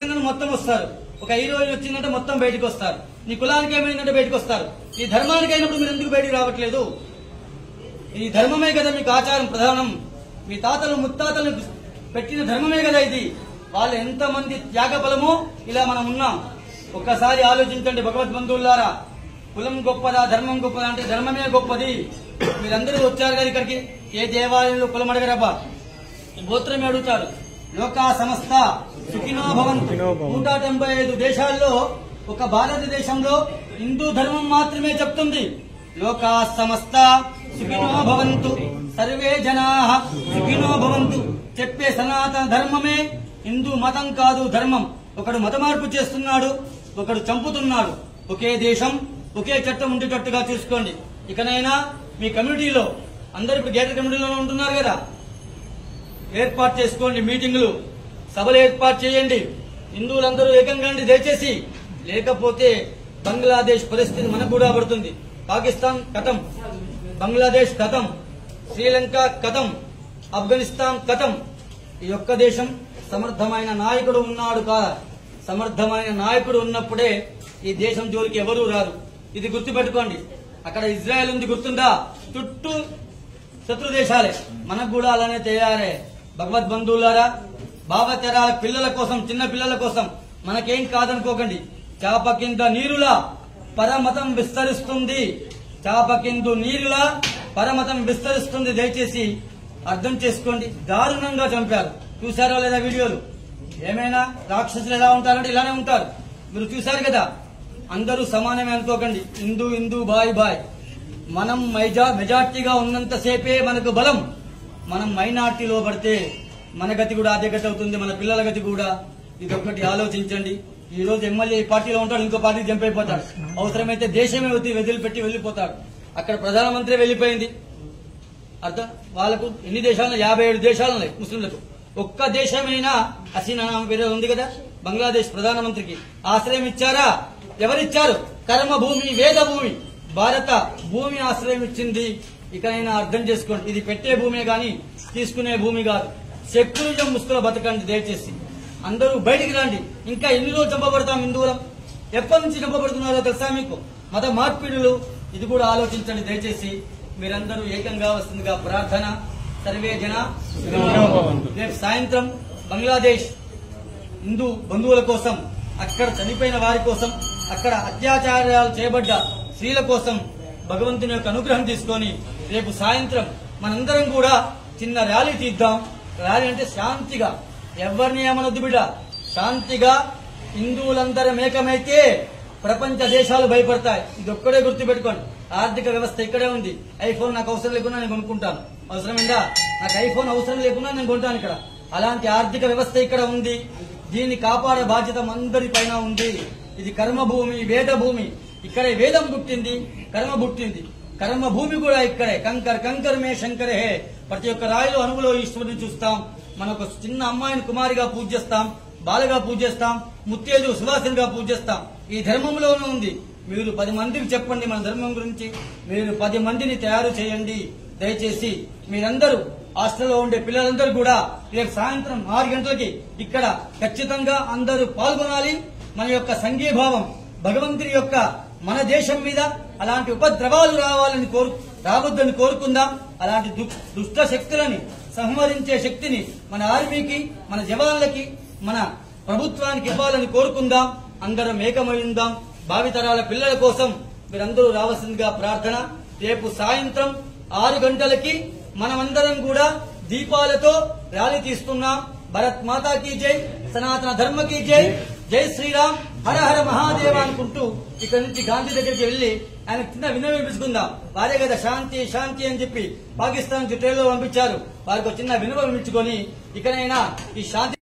మొత్తం వస్తారు. ఒక హీరోయిన్ వచ్చిందంటే మొత్తం బయటకు వస్తారు. నీ కులానికి ఏమైందంటే బయటకు వస్తారు. ఈ ధర్మానికి అయినప్పుడు మీరు ఎందుకు బయటకు రావట్లేదు? ఈ ధర్మమే కదా మీకు ఆచారం ప్రధానం. మీ తాతలు ముత్తాతలు పెట్టిన ధర్మమే కదా ఇది. వాళ్ళు ఎంతమంది త్యాగ బలమో ఇలా మనం ఉన్నాం. ఒక్కసారి ఆలోచించండి భగవద్బంధువులారా. కులం గొప్పదా ధర్మం గొప్పదా అంటే ధర్మమే గొప్పది. మీరందరూ వచ్చారు కదా ఇక్కడికి. ఏ దేవాలయంలో కులం అడగరబ్బా, గోత్రమే అడుగుతారు. లోకా సమస్త సుఖినో భవంతు. 175 దేశాల్లో ఒక భారతదేశంలో హిందూ ధర్మం మాత్రమే చెప్తుంది లోకా సమస్త సుఖినో భవంతు, సర్వే జనా సుఖినో భవంతు. చెప్పే సనాతన ధర్మమే హిందూ మతం కాదు, ధర్మం. ఒకడు మత మార్పు చేస్తున్నాడు, ఒకడు చంపుతున్నాడు. ఒకే దేశం ఒకే చట్టం ఉండేటట్టుగా చూసుకోండి. ఇకనైనా మీ కమ్యూనిటీలో అందరూ ఇప్పుడు గేటర్ కమ్యూనిటీలో ఉంటున్నారు కదా, ఏర్పాటు చేసుకోండి. మీటింగులు సభలు ఏర్పాటు చేయండి. హిందువులందరూ ఏకంగా దయచేసి. లేకపోతే బంగ్లాదేశ్ పరిస్థితి మనకు కూడా పడుతుంది. పాకిస్తాన్ కథం, బంగ్లాదేశ్ కథం, శ్రీలంక కథం, ఆఫ్ఘనిస్తాన్ కథం. ఈ ఒక్క దేశం సమర్థమైన నాయకుడు ఉన్నాడు కాదా? సమర్థమైన నాయకుడు ఉన్నప్పుడే ఈ దేశం జోలికి ఎవరూ రారు. ఇది గుర్తుపెట్టుకోండి. అక్కడ ఇజ్రాయెల్ ఉంది, గుర్తుందా? చుట్టూ శత్రు దేశాలే. మనకు కూడా అలానే తయారే. భగవద్బంధువులారా, భావతరాల పిల్లల కోసం, చిన్న పిల్లల కోసం మనకేం కాదనుకోకండి. చాప కింద నీరులా పరమతం విస్తరిస్తుంది. చాప కింద నీరులా పరమతం విస్తరిస్తుంది. దయచేసి అర్థం చేసుకోండి. దారుణంగా చంపారు. చూశారో లేదా వీడియోలు? ఏమైనా రాక్షసులు ఎలా ఉంటారంటే ఇలానే ఉంటారు. మీరు చూశారు కదా. అందరూ సమానమే అనుకోకండి. హిందూ హిందూ బాయ్ బాయ్. మనం మెజార్టీగా ఉన్నంతసేపే మనకు బలం. మనం మైనార్టీలో పడితే మన గతి కూడా అదే గతి అవుతుంది, మన పిల్లల గతి కూడా. ఇదొక్కటి ఆలోచించండి. ఈ రోజు ఎమ్మెల్యే ఈ పార్టీలో ఉంటాడు, ఇంకో పార్టీకి జంప్ అయిపోతాడు. అవసరమైతే దేశమే వదిలిపెట్టి వెళ్లిపోతాడు. అక్కడ ప్రధానమంత్రి వెళ్లిపోయింది. అర్థం వాళ్ళకు ఎన్ని దేశాలు? 57 దేశాలు ఉన్నాయి ముస్లింలకు. ఒక్క దేశమైనా హసీనా పేరు ఉంది కదా, బంగ్లాదేశ్ ప్రధానమంత్రికి ఆశ్రయం ఇచ్చారా? ఎవరిచ్చారు? కర్మభూమి, వేద భూమి, భారత భూమి ఆశ్రయం ఇచ్చింది. ఇకనైనా అర్థం చేసుకోండి. ఇది పెట్టే భూమే గాని తీసుకునే భూమి కాదు. సెక్యులరిజం ముసుగులో బతకండి దయచేసి. అందరూ బయటికి రండి. ఇంకా ఎన్ని రోజులు చంపబడతాం హిందువులం? ఎప్పటి నుంచి చంపబడుతున్నారో తెలుసా మీకు? మత మార్పిడులు. ఇది కూడా ఆలోచించండి దయచేసి. మీరందరూ ఏకంగా వస్తుందిగా ప్రార్థన. సర్వే జన. రేపు సాయంత్రం బంగ్లాదేశ్ హిందూ బంధువుల కోసం, అక్కడ చనిపోయిన వారి కోసం, అక్కడ అత్యాచారాలు చేయబడ్డ స్త్రీల కోసం భగవంతుని యొక్క అనుగ్రహం తీసుకొని రేపు సాయంత్రం మనందరం కూడా చిన్న ర్యాలీ తీద్దాం. ర్యాలీ అంటే శాంతిగా, ఎవరిని ఏమనొద్దు బిడ్డ. శాంతిగా హిందువులందరం ఏకమైతే ప్రపంచ దేశాలు భయపడతాయి. ఇది ఒక్కడే గుర్తుపెట్టుకోండి. ఆర్థిక వ్యవస్థ ఇక్కడే ఉంది. ఐఫోన్ నాకు అవసరం లేకున్నా నేను కొనుక్కుంటాను. అవసరమైందా? నాకు ఐఫోన్ అవసరం లేకున్నా నేను కొంటాను ఇక్కడ. అలాంటి ఆర్థిక వ్యవస్థ ఇక్కడ ఉంది. దీన్ని కాపాడే బాధ్యత అందరి పైన ఉంది. ఇది కర్మభూమి, వేద భూమి. ఇక్కడే వేదం పుట్టింది, కర్మ పుట్టింది. కర్మ భూమి కూడా ఇక్కడే. కంకర్ కంకర్ మే శంకర్ హే. ప్రతి ఒక్క రాయిలో అణువులో ఈశ్వరుని చూస్తాం. మనం ఒక చిన్న అమ్మాయిని కుమారిగా పూజిస్తాం, బాలగా పూజిస్తాం, ముత్తేజు సువాసనగా పూజిస్తాం. ఈ ధర్మంలోనే ఉంది. మీరు 10 మందికి చెప్పండి మన ధర్మం గురించి. మీరు 10 మందిని తయారు చేయండి దయచేసి. మీరందరూ హాస్టల్లో ఉండే పిల్లలందరూ కూడా రేపు సాయంత్రం 6 గంటలకి ఇక్కడ ఖచ్చితంగా అందరూ పాల్గొనాలి. మన యొక్క సంఘీభావం భగవంతుని యొక్క మన దేశం మీద అలాంటి ఉపద్రవాలు రావద్దని కోరుకుందాం. అలాంటి దుష్ట శక్తులని సంహరించే శక్తిని మన ఆర్మీకి, మన జవాన్లకి, మన ప్రభుత్వానికి ఇవ్వాలని కోరుకుందాం. అందరం ఏకమై ఉందాం. భావితరాల పిల్లల కోసం మీరందరూ రావాల్సిందిగా ప్రార్థన. రేపు సాయంత్రం 6 గంటలకి మనమందరం కూడా దీపాలతో ర్యాలీ తీస్తున్నాం. భరత్ మాతాకి జై, సనాతన ధర్మకి జై, జై శ్రీరామ్, హర హర మహాదేవ అనుకుంటూ ఇక్కడ నుంచి గాంధీ దగ్గరికి వెళ్లి ఆయన చిన్న వినయం వినిపించుకుందాం. వారే కదా శాంతి శాంతి అని చెప్పి పాకిస్తాన్ ట్రైన్లో పంపించారు. వారికి చిన్న వినయం వినిపించుకొని ఇకనైనా ఈ శాంతి